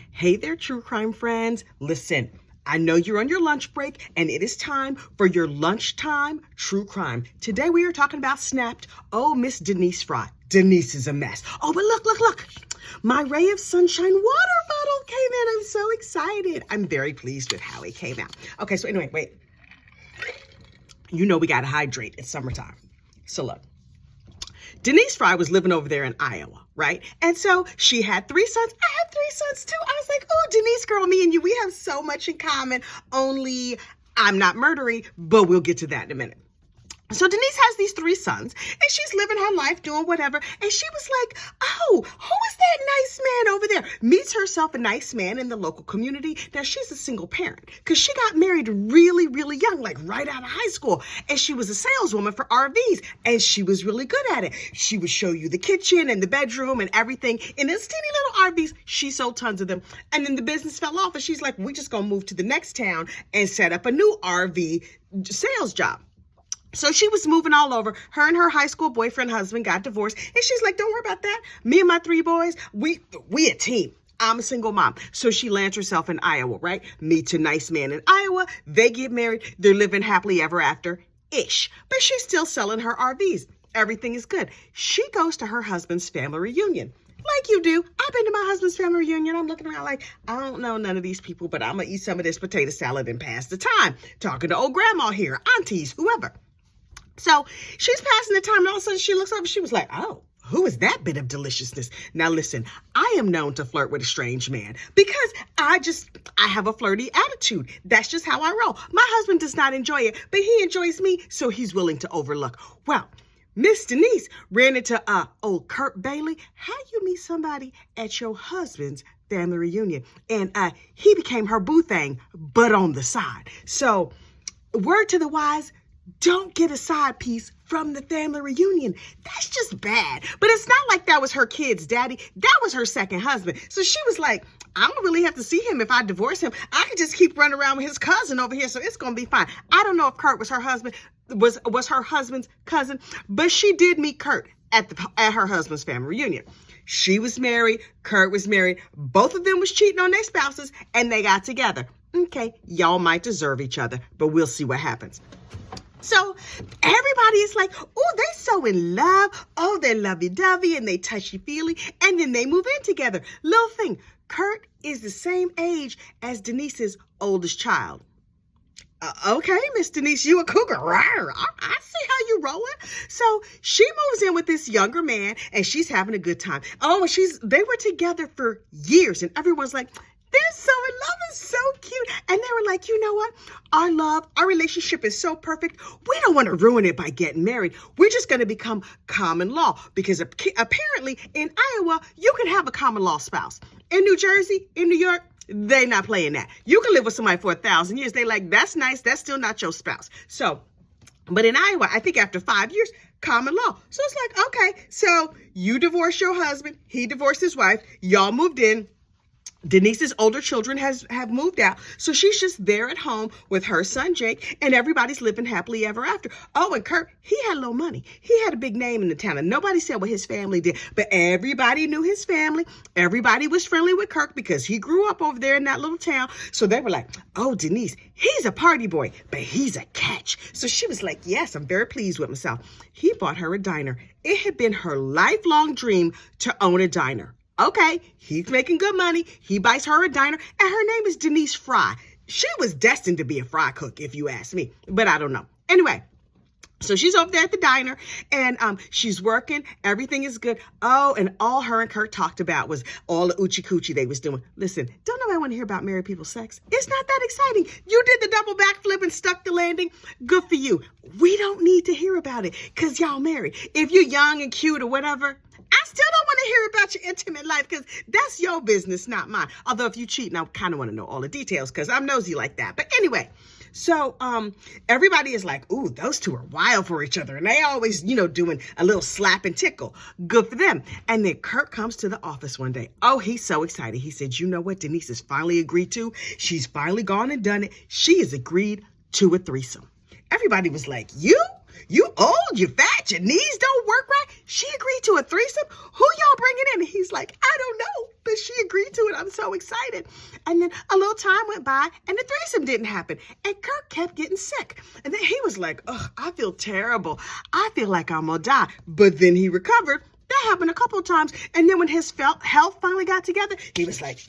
Hey there, true crime friends. Listen, I know you're on your lunch break and it is time for your lunchtime true crime. Today we are talking about Snapped. Oh, Miss Denise Frye. Denise is a mess. Oh, but look. My ray of sunshine water bottle came in. I'm so excited. I'm very pleased with how it came out. Okay, so anyway, wait. You know we gotta hydrate. It's summertime. So look. Denise Frye was living over there in Iowa, right? And so she had 3 sons. I had 3 sons too. I was like, oh, Denise, girl, me and you, we have so much in common. Only I'm not murdery, but we'll get to that in a minute. So Denise has these 3 sons, and she's living her life doing whatever. And she was like, oh, who is that nice man over there? Meets herself a nice man in the local community. Now, she's a single parent because she got married really, really young, like right out of high school. And she was a saleswoman for RVs, and she was really good at it. She would show you the kitchen and the bedroom and everything in this teeny little RVs. She sold tons of them. And then the business fell off, and she's like, we're just going to move to the next town and set up a new RV sales job. So she was moving all over. Her and her high school boyfriend husband got divorced. And she's like, don't worry about that. Me and my 3 boys, we a team. I'm a single mom. So she lands herself in Iowa, right? Meets a nice man in Iowa. They get married. They're living happily ever after-ish. But she's still selling her RVs. Everything is good. She goes to her husband's family reunion. Like you do. I've been to my husband's family reunion. I'm looking around like, I don't know none of these people, but I'm going to eat some of this potato salad and pass the time. Talking to old grandma here, aunties, whoever. So she's passing the time, and all of a sudden she looks up and she was like, oh, who is that bit of deliciousness? Now, listen, I am known to flirt with a strange man because I have a flirty attitude. That's just how I roll. My husband does not enjoy it, but he enjoys me, so he's willing to overlook. Well, Miss Denise ran into old Kurt Bailey. How you meet somebody at your husband's family reunion? And he became her boo thing, but on the side. So word to the wise, don't get a side piece from the family reunion. That's just bad. But it's not like that was her kid's daddy. That was her second husband. So she was like, I don't really have to see him if I divorce him. I can just keep running around with his cousin over here, so it's going to be fine. I don't know if Kurt was her husband, was her husband's cousin, but she did meet Kurt at her husband's family reunion. She was married. Kurt was married. Both of them was cheating on their spouses, and they got together. Okay, y'all might deserve each other, but we'll see what happens. So everybody is like, oh, they so in love. Oh, they're lovey-dovey and they touchy-feely. And then they move in together. Little thing, Kurt is the same age as Denise's oldest child. Okay, Miss Denise, you a cougar. Rawr. I see how you rolling. So she moves in with this younger man and she's having a good time. Oh, they were together for years and everyone's like, they're so in love and so cute. And they were like, you know what? Our relationship is so perfect. We don't want to ruin it by getting married. We're just going to become common law because apparently in Iowa, you can have a common law spouse. In New Jersey, in New York, they not playing that. You can live with somebody for 1,000 years. They like, that's nice. That's still not your spouse. So, but in Iowa, I think after 5 years, common law. So it's like, okay, so you divorce your husband. He divorced his wife. Y'all moved in. Denise's older children have moved out, so she's just there at home with her son Jake, and everybody's living happily ever after. Oh, and Kurt, he had low money. He had a big name in the town, and nobody said what his family did, but everybody knew his family. Everybody was friendly with Kirk because he grew up over there in that little town, so they were like, oh, Denise, he's a party boy, but he's a catch. So she was like, yes, I'm very pleased with myself. He bought her a diner. It had been her lifelong dream to own a diner. Okay, he's making good money. He buys her a diner, and her name is Denise Frye. She was destined to be a fry cook, if you ask me, but I don't know. Anyway, so she's over there at the diner, and she's working. Everything is good. Oh, and all her and Kurt talked about was all the oochie coochie they was doing. Listen, don't nobody want to hear about married people's sex. It's not that exciting. You did the double backflip and stuck the landing. Good for you. We don't need to hear about it because y'all married. If you're young and cute or whatever, I still don't want to hear about your intimate life because that's your business, not mine. Although if you cheat, I kind of want to know all the details because I'm nosy like that. But anyway, so everybody is like, ooh, those two are wild for each other. And they always, doing a little slap and tickle. Good for them. And then Kurt comes to the office one day. Oh, he's so excited. He said, you know what Denise has finally agreed to? She's finally gone and done it. She has agreed to a threesome. Everybody was like, you? You old, you fat, your knees don't work right. She agreed to a threesome. Who y'all bringing in? And he's like, I don't know, but she agreed to it. I'm so excited. And then a little time went by and the threesome didn't happen. And Kurt kept getting sick. And then he was like, ugh, I feel terrible. I feel like I'm gonna die. But then he recovered. That happened a couple of times. And then when his health finally got together, he was like,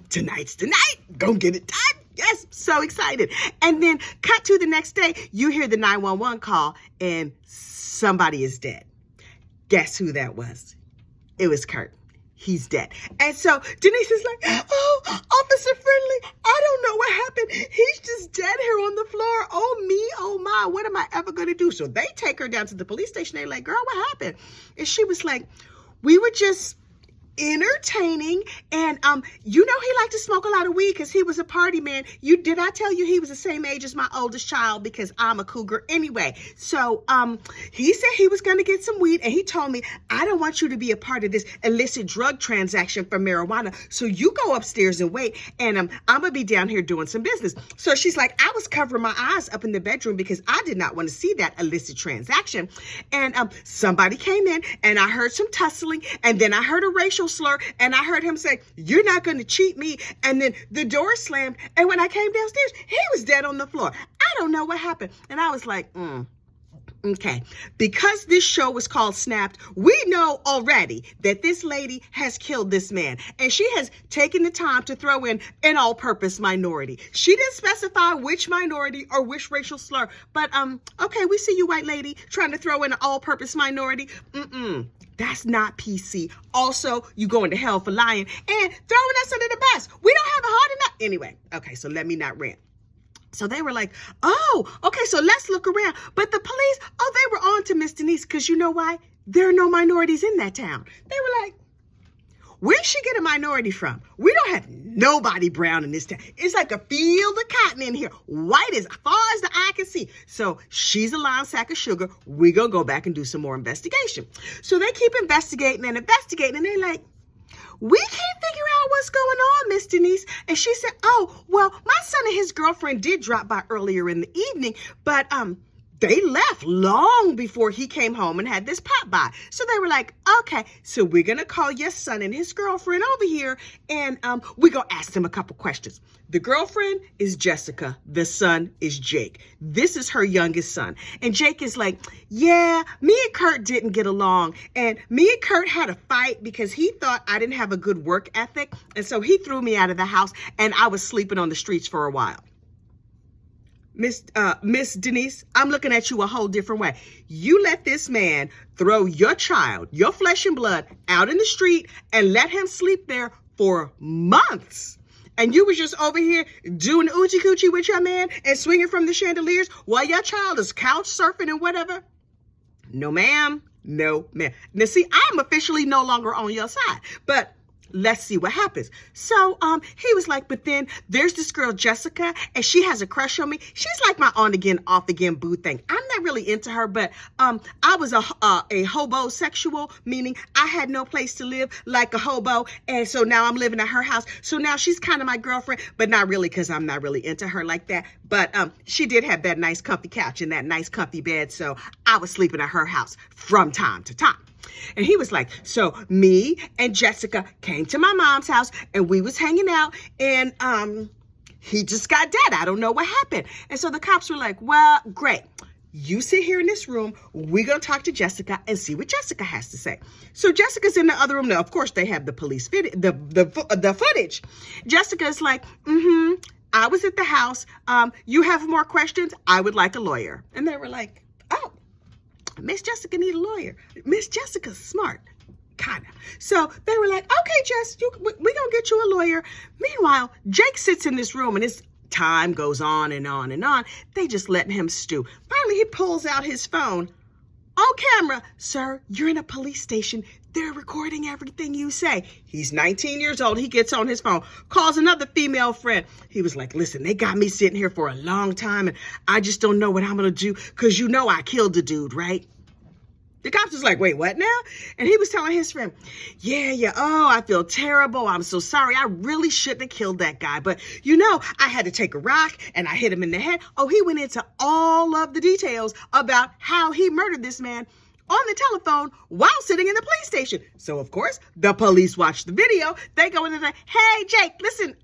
tonight's the night. Gonna get it done. Yes, so excited. And then cut to the next day, you hear the 911 call and somebody is dead. Guess who that was? It was Kurt. He's dead. And so Denise is like, oh, Officer Friendly, I don't know what happened. He's just dead here on the floor. Oh, me, oh, my, what am I ever going to do? So they take her down to the police station. They're like, girl, what happened? And she was like, we were just entertaining, and you know, he liked to smoke a lot of weed because he was a party man. Did I tell you he was the same age as my oldest child, because I'm a cougar anyway? So he said he was going to get some weed, and he told me, I don't want you to be a part of this illicit drug transaction for marijuana, so you go upstairs and wait, and I'm gonna be down here doing some business. So she's like, I was covering my eyes up in the bedroom because I did not want to see that illicit transaction. And somebody came in, and I heard some tussling, and then I heard a racial slur, and I heard him say, you're not going to cheat me. And then the door slammed, and when I came downstairs, he was dead on the floor. I don't know what happened. And I was like, okay, because this show was called Snapped, we know already that this lady has killed this man, and she has taken the time to throw in an all-purpose minority. She didn't specify which minority or which racial slur, but okay, we see you, white lady, trying to throw in an all-purpose minority. That's not PC. Also, you going to hell for lying and throwing us under the bus. We don't have a hard enough. Anyway, okay, so let me not rant. So they were like, oh, okay, so let's look around. But the police, they were on to Miss Denise, because you know why? There are no minorities in that town. They were like, where'd she get a minority from? We don't have nobody brown in this town. It's like a field of cotton in here, white as far as the eye can see. So she's a lying sack of sugar. We gonna go back and do some more investigation. So they keep investigating, and they're like, we can't figure out what's going on, Miss Denise. And she said, oh, well, my son and his girlfriend did drop by earlier in the evening, but they left long before he came home and had this pop by. So they were like, okay, so we're going to call your son and his girlfriend over here, and we're going to ask them a couple questions. The girlfriend is Jessica. The son is Jake. This is her youngest son. And Jake is like, yeah, me and Kurt didn't get along. And me and Kurt had a fight because he thought I didn't have a good work ethic. And so he threw me out of the house, and I was sleeping on the streets for a while. Miss Denise, I'm looking at you a whole different way. You let this man throw your child, your flesh and blood, out in the street and let him sleep there for months. And you was just over here doing oochie coochie with your man and swinging from the chandeliers while your child is couch surfing and whatever. No, ma'am. No, ma'am. Now, see, I'm officially no longer on your side, but let's see what happens. So he was like, but then there's this girl, Jessica, and she has a crush on me. She's like my on again, off again boo thing. I'm not really into her, but I was a hobosexual, meaning I had no place to live like a hobo. And so now I'm living at her house. So now she's kind of my girlfriend, but not really, because I'm not really into her like that. But she did have that nice comfy couch and that nice comfy bed. So I was sleeping at her house from time to time. And he was like, so me and Jessica came to my mom's house, and we was hanging out, and he just got dead. I don't know what happened. And so the cops were like, well, great. You sit here in this room. We're going to talk to Jessica and see what Jessica has to say. So Jessica's in the other room. Now, of course, they have the police the footage. Jessica's like, I was at the house. You have more questions? I would like a lawyer. And they were like, oh, Miss Jessica need a lawyer. Miss Jessica's smart, kind of. So they were like, okay, Jess, we're going to get you a lawyer. Meanwhile, Jake sits in this room, and his time goes on and on and on. They just letting him stew. Finally, he pulls out his phone. On camera, sir, you're in a police station. They're recording everything you say. He's 19 years old. He gets on his phone, calls another female friend. He was like, listen, they got me sitting here for a long time, and I just don't know what I'm going to do, because you know I killed the dude, right? The cops was like, wait, what now? And he was telling his friend, yeah, oh, I feel terrible. I'm so sorry. I really shouldn't have killed that guy. But, I had to take a rock and I hit him in the head. Oh, he went into all of the details about how he murdered this man on the telephone while sitting in the police station. So, of course, the police watched the video. They go in and say, hey, Jake, listen,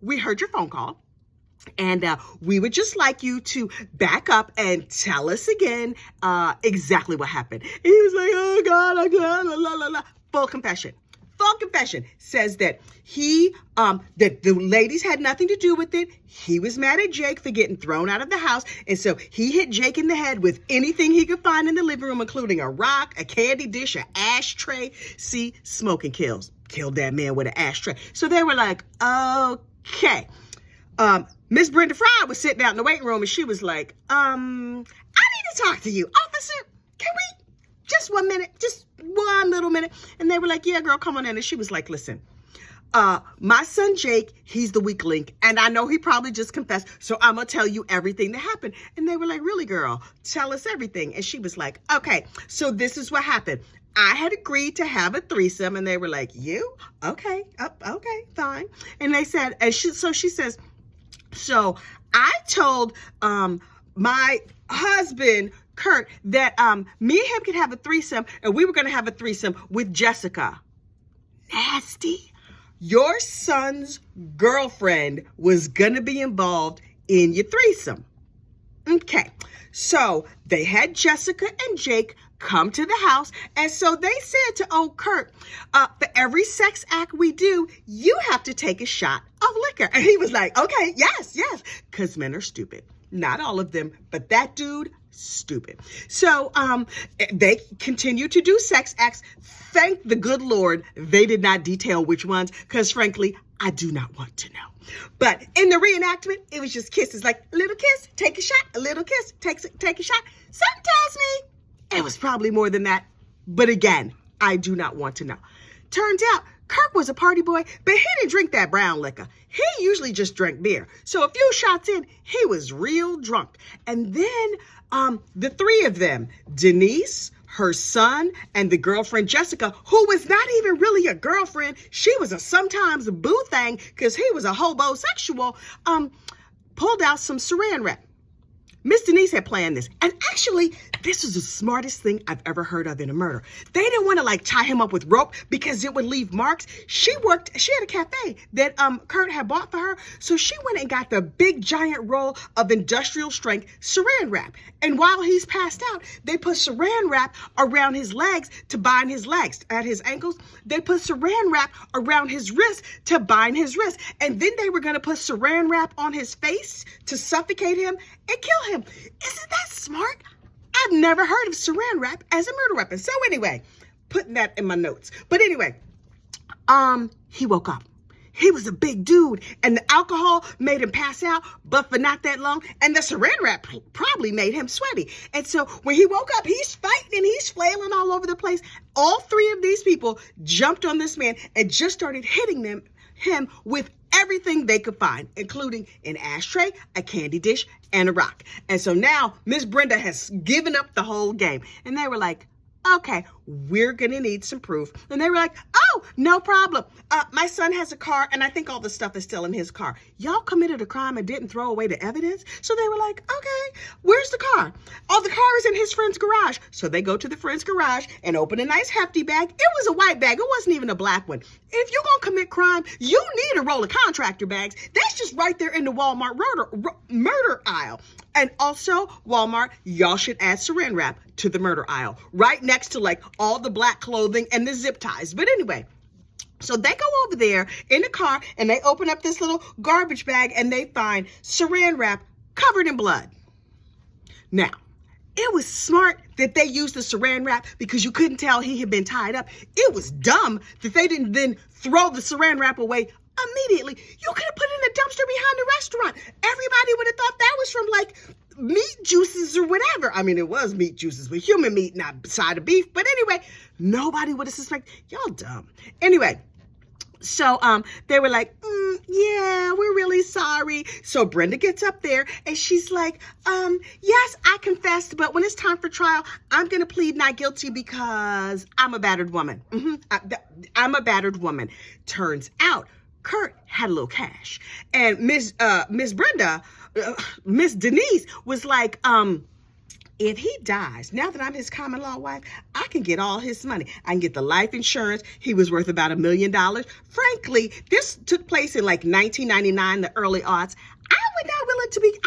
we heard your phone call. And we would just like you to back up and tell us again exactly what happened. And he was like, oh, God, I got la, la, la, la. Full confession. Says that that the ladies had nothing to do with it. He was mad at Jake for getting thrown out of the house. And so he hit Jake in the head with anything he could find in the living room, including a rock, a candy dish, an ashtray. See, smoking kills. Killed that man with an ashtray. So they were like, okay. Miss Brenda Frye was sitting out in the waiting room and she was like, I need to talk to you. Officer, can we, just 1 minute, just one little minute. And they were like, yeah, girl, come on in. And she was like, listen, my son Jake, he's the weak link. And I know he probably just confessed. So I'm going to tell you everything that happened. And they were like, really, girl, tell us everything. And she was like, okay, so this is what happened. I had agreed to have a threesome. And they were like, you? Okay, okay, fine. And they said, so she says, so I told my husband, Kurt, that me and him could have a threesome, and we were going to have a threesome with Jessica. Nasty. Your son's girlfriend was going to be involved in your threesome. Okay, so they had Jessica and Jake come to the house, and so they said to old Kurt, for every sex act we do, you have to take a shot of liquor. And he was like, okay, yes, because men are stupid. Not all of them, but that dude, stupid. So they continue to do sex acts. Thank the good Lord they did not detail which ones, because frankly, I do not want to know. But in the reenactment, it was just kisses, like a little kiss, take a shot, a little kiss, take a shot. Something tells me it was probably more than that. But again, I do not want to know. Turns out Kirk was a party boy, but he didn't drink that brown liquor. He usually just drank beer. So a few shots in, he was real drunk. And then the three of them, Denise, her son, and the girlfriend Jessica, who was not even really a girlfriend, she was a sometimes boo thing because he was a hobosexual, pulled out some saran wrap. Miss Denise had planned this. And actually, this was the smartest thing I've ever heard of in a murder. They didn't want to tie him up with rope because it would leave marks. She had a cafe that Kurt had bought for her. So she went and got the big giant roll of industrial strength saran wrap. And while he's passed out, they put saran wrap around his legs to bind his legs. At his ankles, they put saran wrap around his wrist to bind his wrist. And then they were going to put saran wrap on his face to suffocate him and kill him. Isn't that smart? I've never heard of saran wrap as a murder weapon. So anyway, putting that in my notes. But anyway, he woke up. He was a big dude, and the alcohol made him pass out, but for not that long. And the saran wrap probably made him sweaty. And so when he woke up, he's fighting and he's flailing all over the place. All three of these people jumped on this man and just started hitting him with everything they could find, including an ashtray, a candy dish, and a rock. And so now Miss Brenda has given up the whole game. And they were like, okay, we're going to need some proof. And they were like, oh, no problem. My son has a car, and I think all the stuff is still in his car. Y'all committed a crime and didn't throw away the evidence? So they were like, okay, where's the car? Oh, the car is in his friend's garage. So they go to the friend's garage and open a nice hefty bag. It was a white bag. It wasn't even a black one. If you're going to commit crime, you need a roll of contractor bags. That's just right there in the Walmart murder aisle. And also, Walmart, y'all should add saran wrap to the murder aisle, right next to all the black clothing and the zip ties. But anyway, so they go over there in the car and they open up this little garbage bag and they find saran wrap covered in blood. Now, it was smart that they used the saran wrap because you couldn't tell he had been tied up. It was dumb that they didn't then throw the saran wrap away immediately. You could have put it in a dumpster behind the restaurant. Everybody would have thought that was from meat juices or whatever. I mean, it was meat juices with human meat, not side of beef. But anyway, nobody would have suspected. Y'all dumb. Anyway, so they were like, Yeah, we're really sorry. So Brenda gets up there and she's like, yes, I confessed, but when it's time for trial, I'm going to plead not guilty because I'm a battered woman. I'm a battered woman. Turns out Kurt had a little cash. And Miss Brenda, Miss Denise was like, if he dies, now that I'm his common law wife, I can get all his money. I can get the life insurance. He was worth about $1 million. Frankly, this took place in like 1999, the early aughts. I would not willing to be,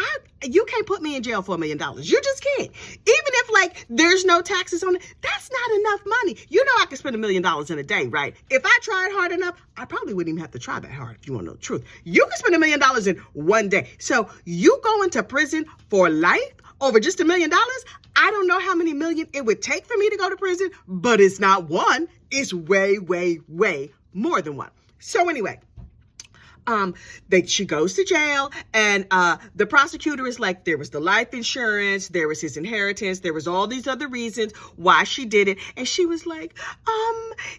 you can't put me in jail for $1 million. You just can't. Even if like there's no taxes on it, that's not enough money. You know I can spend $1 million in a day, right? If I tried hard enough, I probably wouldn't even have to try that hard if you want to know the truth. You can spend $1 million in one day. So you go into prison for life over just $1 million? I don't know how many million it would take for me to go to prison, but it's not one. It's way, way, way more than one. So anyway, she goes to jail, and the prosecutor is like, there was the life insurance, there was his inheritance, there was all these other reasons why she did it. And she was like,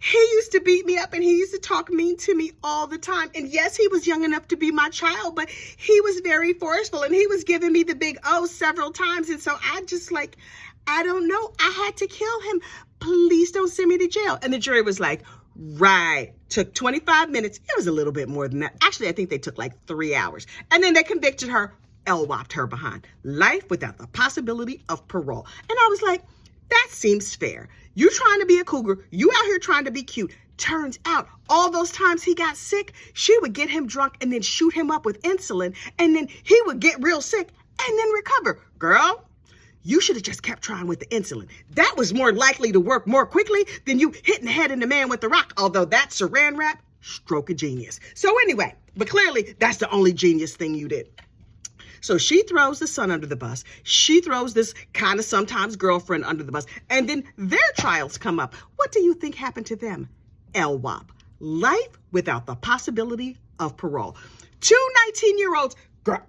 he used to beat me up and he used to talk mean to me all the time. And yes, he was young enough to be my child, but he was very forceful and he was giving me the big O several times. And so I just like, I don't know, I had to kill him. Please don't send me to jail. And the jury was like, right. Took 25 minutes. It was a little bit more than that. Actually, I think they took like 3 hours. And then they convicted her, LWOP'd her behind. Life without the possibility of parole. And I was like, that seems fair. You trying to be a cougar. You out here trying to be cute. Turns out all those times he got sick, she would get him drunk and then shoot him up with insulin. And then he would get real sick and then recover. Girl, you should have just kept trying with the insulin. That was more likely to work more quickly than you hitting the head in the man with the rock. Although that saran wrap, stroke of genius. So anyway, but clearly that's the only genius thing you did. So she throws the son under the bus. She throws this kind of sometimes girlfriend under the bus. And then their trials come up. What do you think happened to them? LWOP. Life without the possibility of parole. 2 19-year-olds. Girl,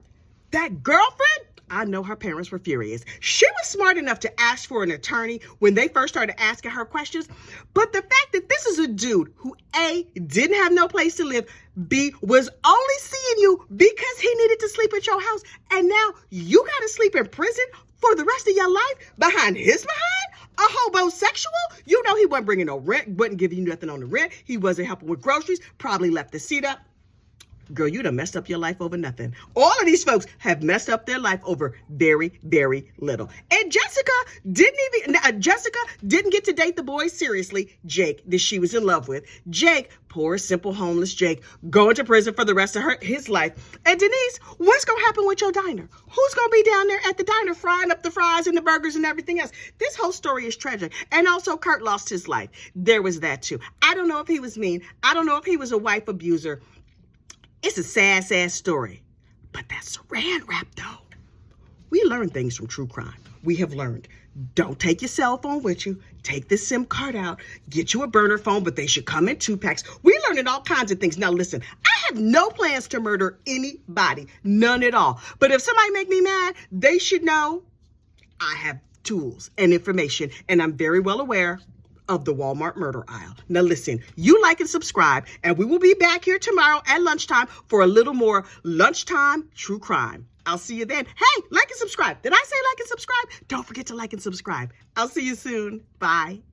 that girlfriend, I know her parents were furious. She was smart enough to ask for an attorney when they first started asking her questions. But the fact that this is a dude who A, didn't have no place to live, B, was only seeing you because he needed to sleep at your house, and now you gotta sleep in prison for the rest of your life behind his behind? A homosexual? You know he wasn't bringing no rent, wasn't giving you nothing on the rent. He wasn't helping with groceries, probably left the seat up. Girl, you done messed up your life over nothing. All of these folks have messed up their life over very, very little. And Jessica didn't get to date the boy seriously, Jake, that she was in love with. Jake, poor, simple, homeless Jake, going to prison for the rest of his life. And Denise, what's going to happen with your diner? Who's going to be down there at the diner frying up the fries and the burgers and everything else? This whole story is tragic. And also, Kurt lost his life. There was that too. I don't know if he was mean. I don't know if he was a wife abuser. It's a sad, sad story. But that saran wrap, though. We learn things from true crime. We have learned, don't take your cell phone with you. Take the SIM card out. Get you a burner phone, but they should come in 2-packs. We learning all kinds of things. Now, listen, I have no plans to murder anybody. None at all. But if somebody make me mad, they should know I have tools and information, and I'm very well aware of the Walmart murder aisle. Now listen, you like and subscribe, and we will be back here tomorrow at lunchtime for a little more lunchtime true crime. I'll see you then. Hey, like and subscribe. Did I say like and subscribe? Don't forget to like and subscribe. I'll see you soon. Bye.